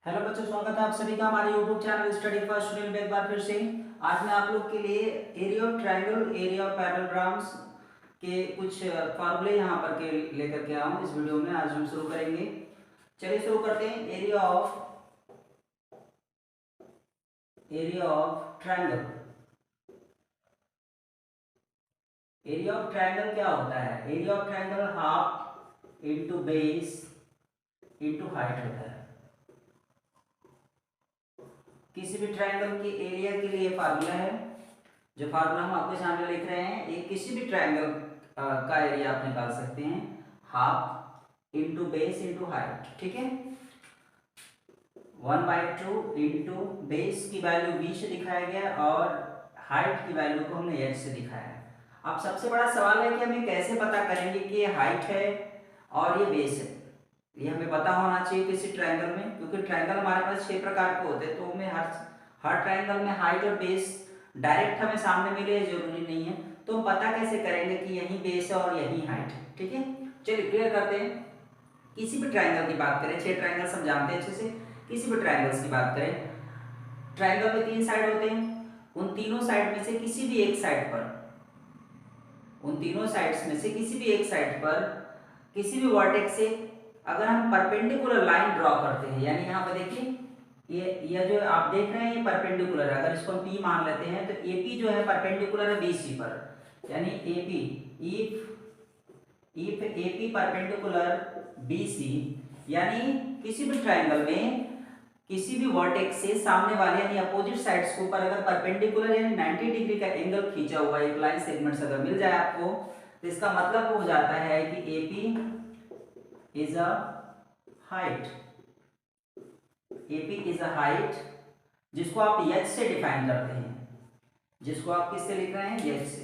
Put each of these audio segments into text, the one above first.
Hello बच्चों, स्वागत है आप सभी का हमारे YouTube channel study for student में एक बार फिर से। आज मैं आप लोग के लिए area of triangle, area of parallelograms के कुछ फार्मूले यहाँ पर के लेकर के आया हूँ। इस वीडियो में आज हम शुरू करेंगे। चलिए शुरू करते हैं। Area of triangle. Area of triangle क्या होता है? Area of triangle half into base into height होता है। किसी भी ट्रायंगल के एरिया के लिए फार्मूला है। जो फार्मूला हम आपके सामने लिख रहे हैं, ये किसी भी ट्रायंगल का एरिया आप निकाल सकते हैं। Half into base into height, ठीक है। 1/2 इंटू बेस की वैल्यू b से दिखाया गया और हाइट की वैल्यू को हमने h से दिखाया है। अब सबसे बड़ा सवाल है कि हमें कैसे पता करेंगे कि ये हाइट है और ये बेस है। ये हमें पता होना चाहिए किसी ट्रायंगल में, क्योंकि ट्रायंगल हमारे पास 6 प्रकार के होते हैं। तो हमें हर ट्रायंगल में हाइट और बेस डायरेक्ट हमें सामने मिले जरूरी नहीं है। तो हम पता कैसे करेंगे कि यही बेस है और यही हाइट है, ठीक है। चलिए क्लियर करते हैं। किसी भी ट्रायंगल की बात करें, 6 ट्रायंगल हम जानते हैं अच्छे से। किसी भी ट्रायंगल्स की बात करें, ट्रायंगल में 3 साइड होते हैं। उन तीनों साइड में से किसी भी एक साइड पर, उन तीनों साइड्स में से किसी भी एक साइड पर किसी भी वर्टेक्स से अगर हम परपेंडिकुलर लाइन ड्रॉ करते हैं, यानी यहाँ पर देखिए ये जो आप देख रहे हैं ये परपेंडिकुलर है। अगर इसको हम P मान लेते हैं तो AP जो है परपेंडिकुलर है BC पर, यानी AP if AP perpendicular BC, यानी किसी भी ट्रायंगल में किसी भी वर्टेक्स से सामने वाले यानी अपोजिट साइड्स के ऊपर अगर परपेंडिकुलर यानी 90 डिग्री का एंगल खींचा हुआ एक लाइन सेगमेंट्स अगर मिल जाए आपको, तो इसका मतलब हो जाता है कि AP is a height. AP is a height जिसको आप h से डिफाइन करते हैं, जिसको आप किससे लिख रहे हैं? h से।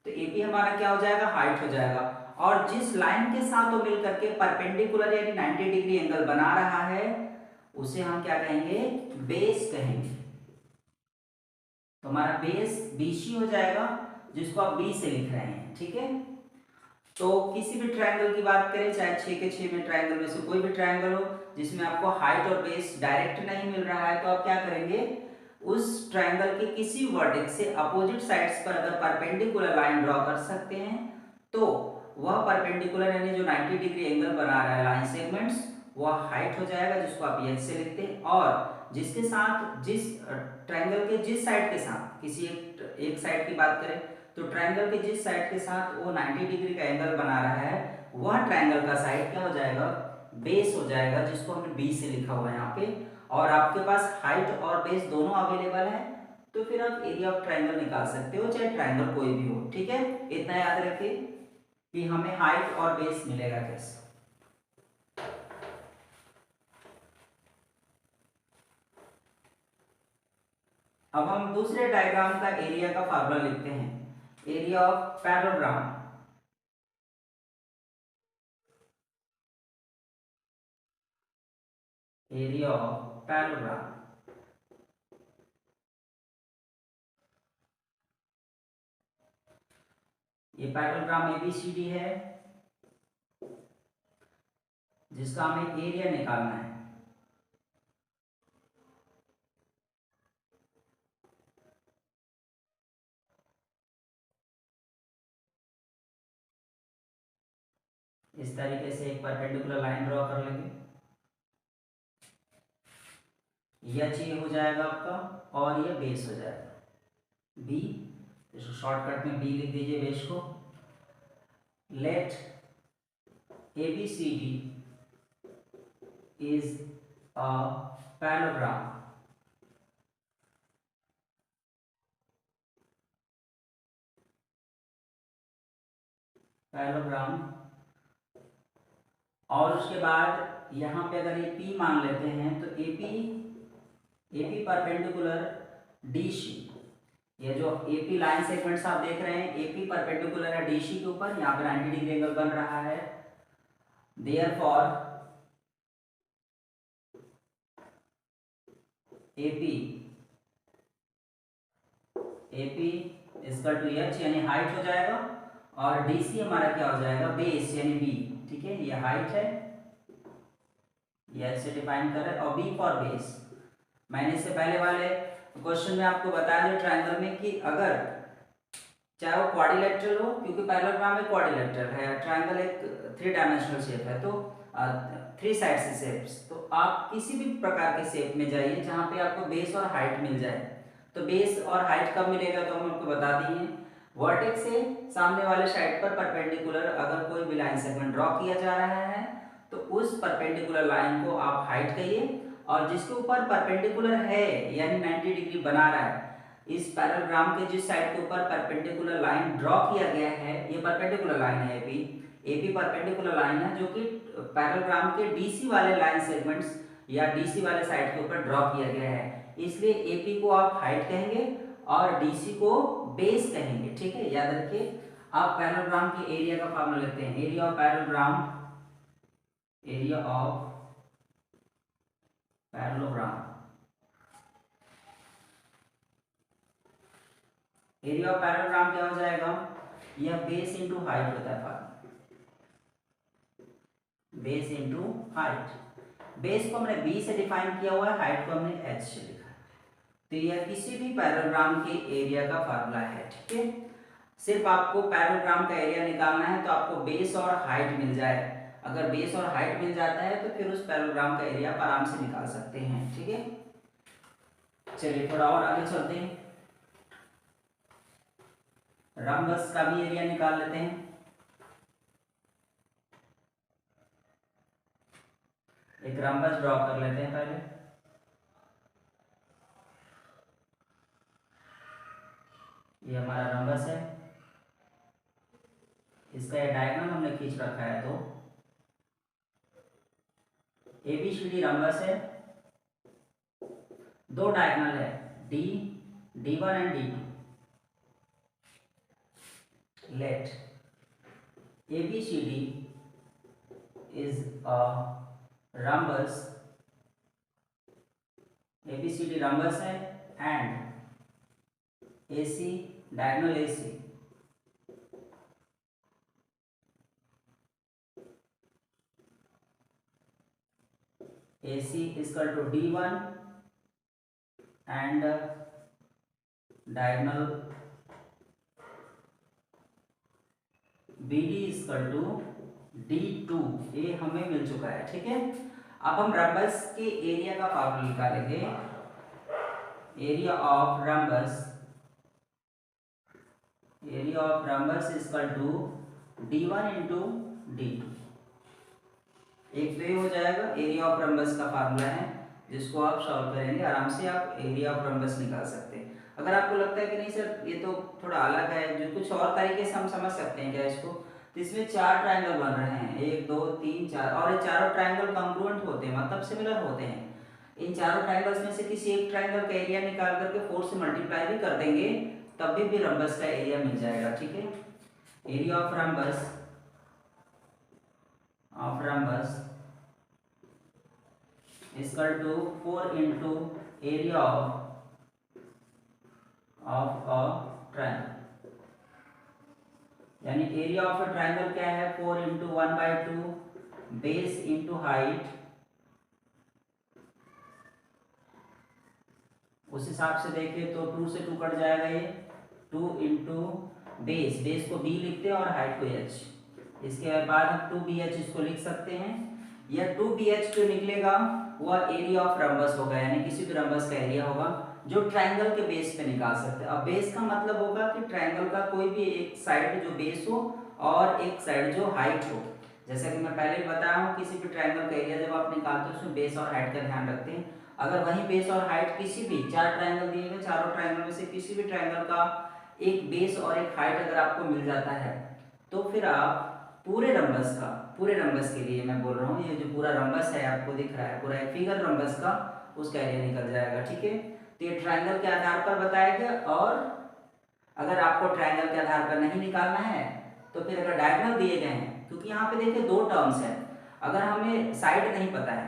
तो AP हमारा क्या हो जाएगा? हाइट हो जाएगा। और जिस लाइन के साथ वो मिल करके परपेंडिकुलर यानी 90 डिग्री एंगल बना रहा है उसे हम क्या कहेंगे? बेस कहेंगे। तो हमारा बेस BC हो जाएगा, जिसको आप B से लिख रहे हैं, ठीक है। तो किसी भी ट्रायंगल की बात करें, चाहे 6 के 6 में ट्रायंगल में से कोई भी ट्रायंगल हो जिसमें आपको हाइट और बेस डायरेक्ट नहीं मिल रहा है, तो आप क्या करेंगे? उस ट्रायंगल के किसी वर्टेक्स से अपोजिट साइड्स पर अगर परपेंडिकुलर लाइन ड्रॉ कर सकते हैं तो वह परपेंडिकुलर यानी जो 90 डिग्री एंगल बना रहा है लाइन सेगमेंट्स, वह हाइट हो जाएगा, जिसको आप h से लिखते हैं। और जिसके साथ जिस ट्रायंगल के जिस साइड के साथ किसी एक साइड की बात करें तो ट्रायंगल के जिस साइड के साथ वो 90 डिग्री का एंगल बना रहा है वह ट्रायंगल का साइड क्या हो जाएगा? बेस हो जाएगा, जिसको हमने B से लिखा हुआ है यहाँ पे। और आपके पास हाइट और बेस दोनों अवेलेबल है, तो फिर आप एरिया ऑफ ट्रायंगल निकाल सकते हो, चाहे ट्रायंगल कोई भी हो, ठीक है। इतना याद रखिए कि हमें हाइट और बेस मिलेगा कैसे। अब हम दूसरे डायग्राम का एरिया का फार्मूला लिखते हैं। Area of parallelogram. Area of parallelogram. ये पैरेललोग्राम ABCD है जिसका हमें एरिया निकालना है। इस तरीके से एक परपेंडिकुलर लाइन ड्रॉ कर लेंगे। यह चाहिए हो जाएगा आपका और यह बेस हो जाएगा B। इसको शॉर्टकट में B लिख दीजिए बेस को। Let ABCD is a parallelogram. Parallelogram. और उसके बाद यहाँ पे अगर ये P मान लेते हैं तो AP परपेंडिकुलर DC। ये जो AP लाइन सेगमेंट्स आप देख रहे हैं AP परपेंडिकुलर है DC के ऊपर, यहाँ पे 90 डिग्री एंगल बन रहा है। देयरफॉर AP इसका टू H यानी हाइट हो जाएगा और DC हमारा क्या हो जाएगा? बेस यानी B, ठीक है। ये हाइट है, एच से डिफाइन कर रहे हैं, और बी फॉर बेस। मैंने इससे पहले वाले क्वेश्चन में आपको बताया था ट्रायंगल में कि अगर चाहे वो क्वाड्रिलेटरल हो, क्योंकि पैरेललोग्राम एक क्वाड्रिलेटरल है, ट्रायंगल एक 3 डायमेंशनल शेप है, तो 3 साइड से शेप्स, तो आप किसी भी प्रकार के शेप में जाइए जहाँ पे आपको बेस और हाइट मिल जाए। तो बेस और हाइट कब मिलेगा तो हम आपको बता दिए, वर्टेक्स से सामने वाले साइड पर परपेंडिकुलर अगर कोई भी लाइन सेगमेंट ड्रॉ किया जा रहा है तो उस परपेंडिकुलर लाइन को आप हाइट कहिए, और जिसके ऊपर परपेंडिकुलर है यानी 90 डिग्री बना रहा है, इस पैरेललोग्राम के जिस साइड के ऊपर परपेंडिकुलर लाइन ड्रॉ किया गया है, ये परपेंडिकुलर लाइन है एपी, एपी परपेंडिकुलर लाइन है जो कि पैरेललोग्राम के डीसी वाले लाइन सेगमेंट्स या डीसी वाले साइड के ऊपर ड्रॉ किया गया है, इसलिए एपी को आप हाइट कहेंगे और डीसी को बेस कहेंगे। ठीक है, याद रखिए। आप पैरेललोग्राम के एरिया का फॉर्मूला लेते हैं, area of parallelogram, area of parallelogram, area of parallelogram क्या हो जाएगा, यह बेस इंटू हाइट होता है, बेस इंटू हाइट। बेस को हमने बी से डिफाइन किया हुआ है, हाइट को हमने एच से लिखा है, तो यह किसी भी पैरेललोग्राम के एरिया का फार्मूला है। ठीक है, सिर्फ आपको पैरेललोग्राम का एरिया निकालना है तो आपको बेस और हाइट मिल जाए, अगर बेस और हाइट मिल जाता है तो फिर उस पैरेललोग्राम का एरिया आप आराम से निकाल सकते हैं। ठीक है, चलिए थोड़ा और आगे चलते हैं, रम्बस का भी एरिया निकाल लेते हैं। एक रम्बस ड्रॉ कर लेते हैं पहले, ये हमारा रम्बस है, इसका ये डायगोनल हमने खींच रखा है, तो एबीसीडी रम्बस है, दो डायगोनल है D, D1 and D2। Let ABCD is a rhombus, ABCD rhombus है, and AC diagonal AC AC is equal to D1 and diagonal BD is equal to D2, ये हमें मिल चुका है। ठीक है, अब हम रम्बस के एरिया का फॉर्मूला निकालेंगे, area of rhombus, area of rhombus is equal to D1 into D2। एक तो ये हो जाएगा, एरिया ऑफ रम्बस का फार्मूला है जिसको आप सॉल्व करेंगे आराम से, आप एरिया ऑफ रम्बस निकाल सकते हैं। अगर आपको लगता है कि नहीं सर ये तो थोड़ा अलग है, जो कुछ और तरीके से हम समझ सकते हैं क्या इसको, तो इसमें 4 ट्रायंगल बन रहे हैं, 1 2 3 4, और ये चारों ट्रायंगल कॉन्ग्रुएंट होते हैं, मतलब सिमिलर होते हैं। इन चारों ट्रायंगल्स में से किसी एक ट्रायंगल का एरिया निकाल करके 4 से मल्टीप्लाई भी कर देंगे तब भी रम्बस का एरिया मिल जाएगा। ठीक है, area of rhombus, is equal to 4 into area of a triangle, यानी एरिया ऑफ ए ट्राइंगल क्या है, 4 इंटू 1/2 बेस इंटू हाइट। उस हिसाब से देखिए तो 2 से 2 कट जाएगा, ये 2 इंटू बेस, बेस को b लिखते हैं और हाइट को h, इसके बाद हम 2bh इसको लिख सकते हैं। यह 2bh जो निकलेगा वह एरिया ऑफ रम्बस होगा, यानी किसी भी रम्बस का एरिया होगा जो ट्रायंगल के बेस पे निकाल सकते हैं। अब बेस का मतलब होगा कि ट्रायंगल का कोई भी एक साइड जो बेस हो और एक साइड जो हाइट हो। जैसा कि मैं पहले भी बताया हूँ, किसी भी ट्रायंगल का एरिया जब आप निकालते हैं उसमें बेस और हाइट का ध्यान रखते हैं। अगर वही बेस और हाइट किसी भी 4 ट्रायंगल दिए गए, चारों ट्रायंगल में से किसी भी ट्रायंगल का एक बेस और एक हाइट अगर आपको मिल जाता है तो फिर आप पूरे रम्बस के लिए मैं बोल रहा हूँ, ये जो पूरा रम्बस है आपको दिख रहा है, पूरा एक फिगर रम्बस का, उसका एरिया निकल जाएगा। ठीक है, तो ये ट्रायंगल के आधार पर बताया गया, और अगर आपको ट्रायंगल के आधार पर नहीं निकालना है तो फिर अगर डायगोनल दिए गए हैं, क्योंकि यहाँ पे देखिए 2 टर्म्स हैं, अगर हमें साइड नहीं पता है,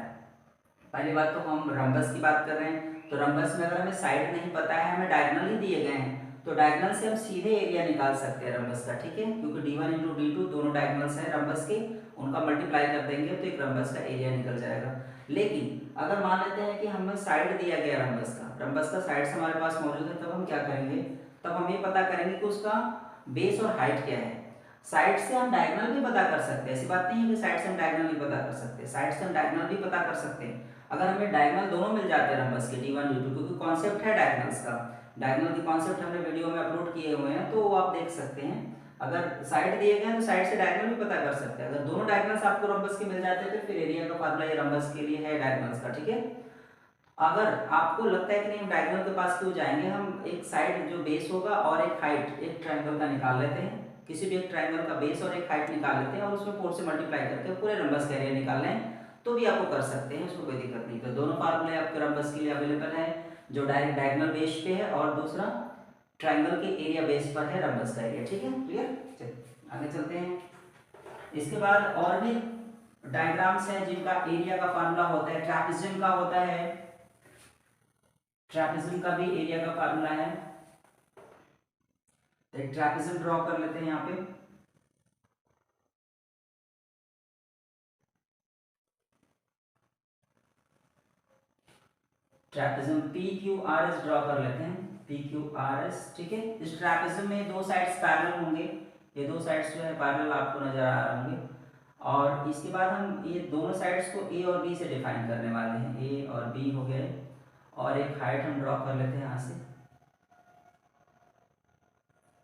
पहली बात तो हम रम्बस की बात कर रहे हैं, तो रम्बस में अगर हमें साइड नहीं पता है, हमें डायगोनल ही दिए गए हैं, तो डायगोनल से हम सीधे एरिया निकाल सकते हैं रम्बस का। ठीक है, क्योंकि D1 इंटू D2 दोनों डायगोनल्स हैं रम्बस के, उनका मल्टीप्लाई कर देंगे तो एक रम्बस का एरिया निकल जाएगा। लेकिन अगर मान लेते हैं कि हमें साइड दिया गया रंबस का साइड्स हमारे पास मौजूद है, तब हम क्या करेंगे, तब हम ये पता करेंगे कि उसका बेस और हाइट क्या है। साइड से हम डायगोनल भी पता कर सकते हैं, ऐसी बात नहीं है कि साइड से हम डायगोनल नहीं पता कर सकते, साइड से हम डायगोनल भी पता कर सकते हैं। अगर हमें डायगोनल दोनों मिल जाते हैं रंबस के D1 D2, क्योंकि कॉन्सेप्ट है डायगोनल्स का, डायगोनल के कॉन्सेप्ट हमने वीडियो में अपलोड किए हुए हैं, तो वो आप देख सकते हैं। अगर साइड दिए गए हैं तो साइड से डायगोनल भी पता कर सकते हैं। अगर दोनों डायगोनल्स आपको रंबस के मिल जाते हैं तो फिर एरिया का फार्मूला ये रंबस के लिए है डायगोनल्स का, ठीक है। अगर आपको लगता है कि नहीं हम डायगोनल के पास क्यों जाएंगे, हम एक साइड जो बेस होगा और एक हाइट एक ट्रायंगल का निकाल लेते हैं, किसी भी एक ट्रायंगल का बेस और एक हाइट निकाल लेते हैं और उसमें 4 से मल्टीप्लाई करके पूरे रंबस का एरिया निकाल लें, तो भी आपको कर सकते हैं, उसमें कोई दिक्कत नहीं। तो दोनों फार्मूले आपके रंबस के लिए अवेलेबल है, जो डायरेक्ट डायगोनल बेस पे है और दूसरा ट्रायंगल के एरिया बेस पर है रंबस का एरिया, ठीक है, क्लियर। चलिए आगे चलते हैं। इसके बाद और भी डायग्राम्स हैं जिनका एरिया का फार्मूला होता है, ट्रैपेजियम का होता है, ट्रैपेजियम का भी एरिया का फार्मूला है। तो एक ट्रैपेजियम ड्रॉ कर लेते हैं यहाँ पे। ट्रैपेजियम PQRS ड्रॉ कर लेते हैं, PQRS, ठीक है। इस ट्रैपेजियम में दो साइड्स पैरेलल होंगे, ये दो साइड्स जो है पैरेलल आपको नजर आ रहे होंगे। और इसके बाद हम ये दोनों साइड्स को A और B से डिफाइन करने वाले हैं, A और B हो गए। और एक हाइट हम ड्रॉ कर लेते हैं यहाँ से,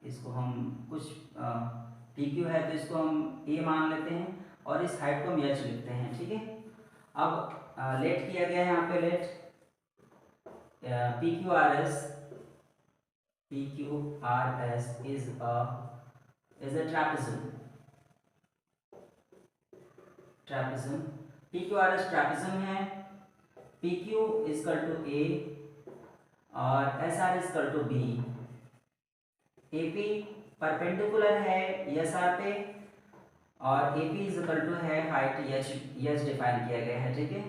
इसको हम कुछ PQ है तो इसको हम A मान लेते हैं और इस हाइट को हम H लिखते हैं, ठीक है। अब लेट किया गया है यहाँ पे, let PQRS is a trapezium PQRS trapezium है। PQ इक्वल टू A और SR equal to B। AP perpendicular है SR पे और AP इक्वल टू है हाइट H डिफाइन किया गया है, ठीक है।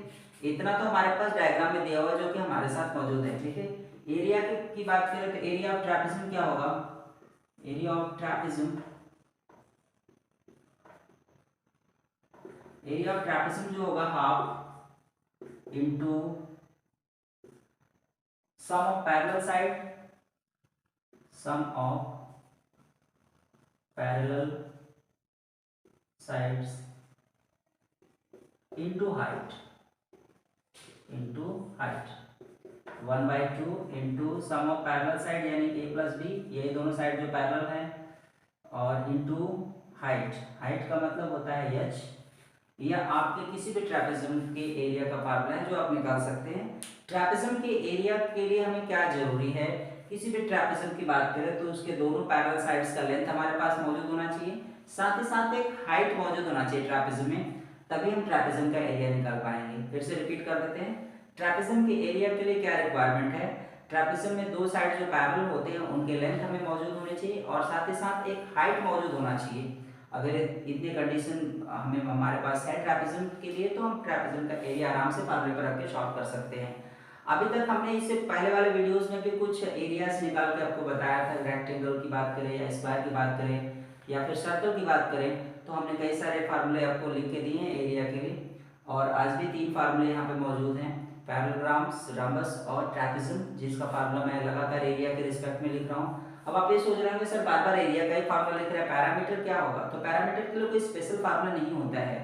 इतना तो हमारे पास डायग्राम में दिया हुआ है जो कि हमारे साथ मौजूद है, ठीक है। एरिया की बात करें तो एरिया ऑफ ट्रैपेजियम क्या होगा, एरिया ऑफ ट्रैपेजियम जो होगा half into sum of parallel sides into height 1/2 into sum of parallel side यानी A प्लस B, ये दोनों साइड जो पैरेलल है, और इंटू हाइट का मतलब होता है H। यह आपके किसी भी ट्रैपेजियम के एरिया का फार्मूला है जो आप निकाल सकते हैं। ट्रैपेजियम के एरिया के लिए हमें क्या जरूरी है, किसी भी ट्रैपेजियम की बात करें तो उसके दोनों पैरेलल साइड्स का लेंथ हमारे पास मौजूद होना चाहिए, साथ ही साथ एक हाइट मौजूद होना चाहिए ट्रैपेजियम में, तभी हम ट्रैपेजियम का एरिया निकाल पाएंगे। फिर से रिपीट कर देते हैं, ट्रैपेजियम के एरिया के लिए क्या रिक्वायरमेंट है, ट्रैपेजियम में दो साइड जो पैरेलल होते हैं उनके लेंथ हमें मौजूद होने चाहिए और साथ ही साथ एक हाइट मौजूद होना चाहिए। अगर इतने कंडीशन हमें हमारे पास है ट्रैपेजियम के लिए तो हम ट्रैपेजियम का एरिया आराम से फार्मूले पर रख के सॉल्व कर सकते हैं। अभी तक हमने इससे पहले वाले वीडियोस में भी कुछ एरियाज निकाल के आपको बताया था, रेक्टेंगल की बात करें या स्क्वायर की बात करें या फिर सर्कल की बात करें, तो हमने कई सारे फार्मूले आपको लिख के दिए हैं एरिया के लिए। और आज भी 3 फार्मूले यहाँ पे मौजूद हैं, पैरेललोग्राम्स, रम्बस और ट्रैपेजियम, जिसका फार्मूला मैं लगातार एरिया के रिस्पेक्ट में लिख रहा हूँ। अब आप ये सोच रहे होंगे सर बार बार एरिया का ही फार्मूला लिख रहा है, पैरामीटर क्या होगा, तो पैरामीटर के लिए कोई स्पेशल फार्मूला नहीं होता है,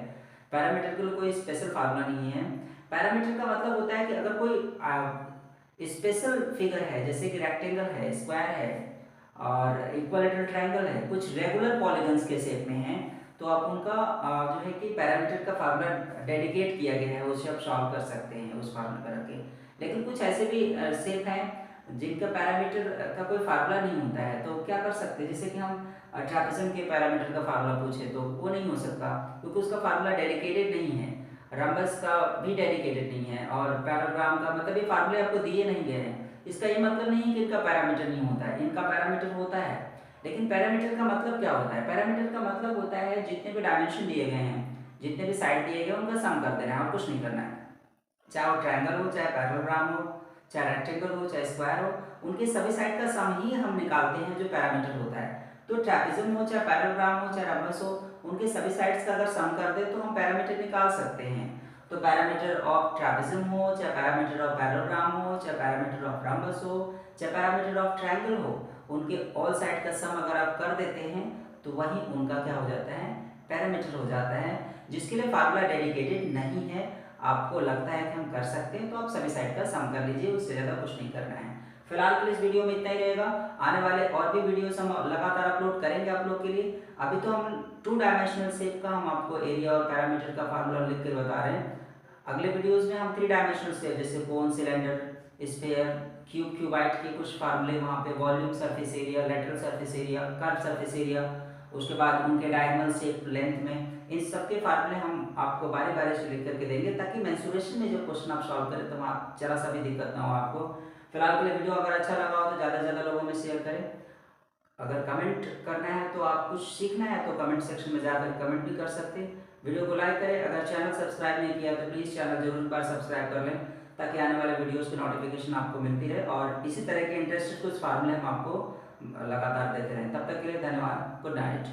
पैरामीटर के लिए कोई स्पेशल फार्मूला नहीं है। पैरामीटर का मतलब होता है कि अगर कोई स्पेशल फिगर है, जैसे कि रेक्टेंगल है, स्क्वायर है और इक्विलैटरल ट्रायंगल है, कुछ रेगुलर पॉलीगन्स के शेप में है, तो आप उनका जो है कि पैरामीटर का फार्मूला डेडिकेट किया गया है, उसे आप सॉल्व कर सकते हैं उस फार्मूला पर रख के। लेकिन कुछ ऐसे भी शेप हैं जिनका पैरामीटर का कोई फार्मूला नहीं होता है, तो क्या कर सकते हैं, जैसे कि हम ट्रैपेजियम के पैरामीटर का फार्मूला पूछे तो वो नहीं हो सकता क्योंकि उसका फार्मूला डेडिकेटेड नहीं है, रम्बस का भी डेडिकेटेड नहीं है और पैरेललोग्राम का, मतलब ये फार्मूले आपको दिए नहीं गए हैं। इसका ये मतलब नहीं है कि इनका पैरामीटर नहीं होता है, इनका पैरामीटर होता है। लेकिन पैरामीटर का मतलब क्या होता है, पैरामीटर का मतलब होता है जितने भी डायमेंशन दिए गए हैं, जितने भी साइड दिए गए उनका सम कर देना है और कुछ नहीं करना है। चाहे वो ट्रायंगल हो, चाहे पैरेललोग्राम हो, चाहे रेक्टेंगल हो, चाहे स्क्वायर हो, उनके सभी साइड का सम ही हम निकालते हैं जो पैरामीटर होता है। तो ट्रैपेजियम हो, चाहे पैरेललोग्राम हो, चाहे रम्बस हो, उनके सभी साइड्स का अगर सम कर दे तो हम पैरामीटर निकाल सकते हैं। तो पैरामीटर ऑफ ट्रेपेजियम हो, चाहे पैरामीटर ऑफ पैरेललोग्राम हो, चाहे पैरामीटर ऑफ रम्बस हो, चाहे पैरामीटर ऑफ ट्रायंगल हो, उनके ऑल साइड का सम अगर आप कर देते हैं तो वही उनका क्या हो जाता है, पैरामीटर हो जाता है, जिसके लिए फार्मूला डेडिकेटेड नहीं है। आपको लगता है कि हम कर सकते हैं तो आप सभी साइड का सम कर लीजिए, उससे ज़्यादा कुछ नहीं करना है। फिलहाल के लिए इस वीडियो में इतना ही रहेगा। आने वाले और भी वीडियोस हम लगातार अपलोड करेंगे आप लोग के लिए। अभी तो हम 2 डायमेंशनल शेप का हम आपको एरिया और पैरामीटर का फार्मूला लिख कर बता रहे हैं। अगले वीडियोस में हम 3 डायमेंशनल शेप जैसे कोन, सिलेंडर, स्फीयर, क्यूब, क्यूबाइट के कुछ फार्मूले, वहाँ पे volume, surface area, lateral surface area, curve surface area, उसके बाद उनके डायगोनल शेप लेंथ में, इन सब के फार्मूले हम आपको बारी बारी से लिख करके देंगे ताकि मेंसुरेशन में जो क्वेश्चन आप सॉल्व करें तो वहाँ जरा सा भी दिक्कत ना हो आपको। फिलहाल के लिए वीडियो अगर अच्छा लगा हो तो ज़्यादा से ज़्यादा लोगों में शेयर करें। अगर कमेंट करना है तो आप कुछ सीखना है तो कमेंट सेक्शन में जाकर कमेंट भी कर सकते हैं। वीडियो को लाइक करें। अगर चैनल सब्सक्राइब नहीं किया तो प्लीज़ चैनल जरूर एक बार सब्सक्राइब कर लें ताकि आने वाले वीडियोस की नोटिफिकेशन आपको मिलती रहे और इसी तरह के इंटरेस्टेड कुछ फार्मूले हम आपको लगातार देते रहें। तब तक के लिए धन्यवाद। Good night.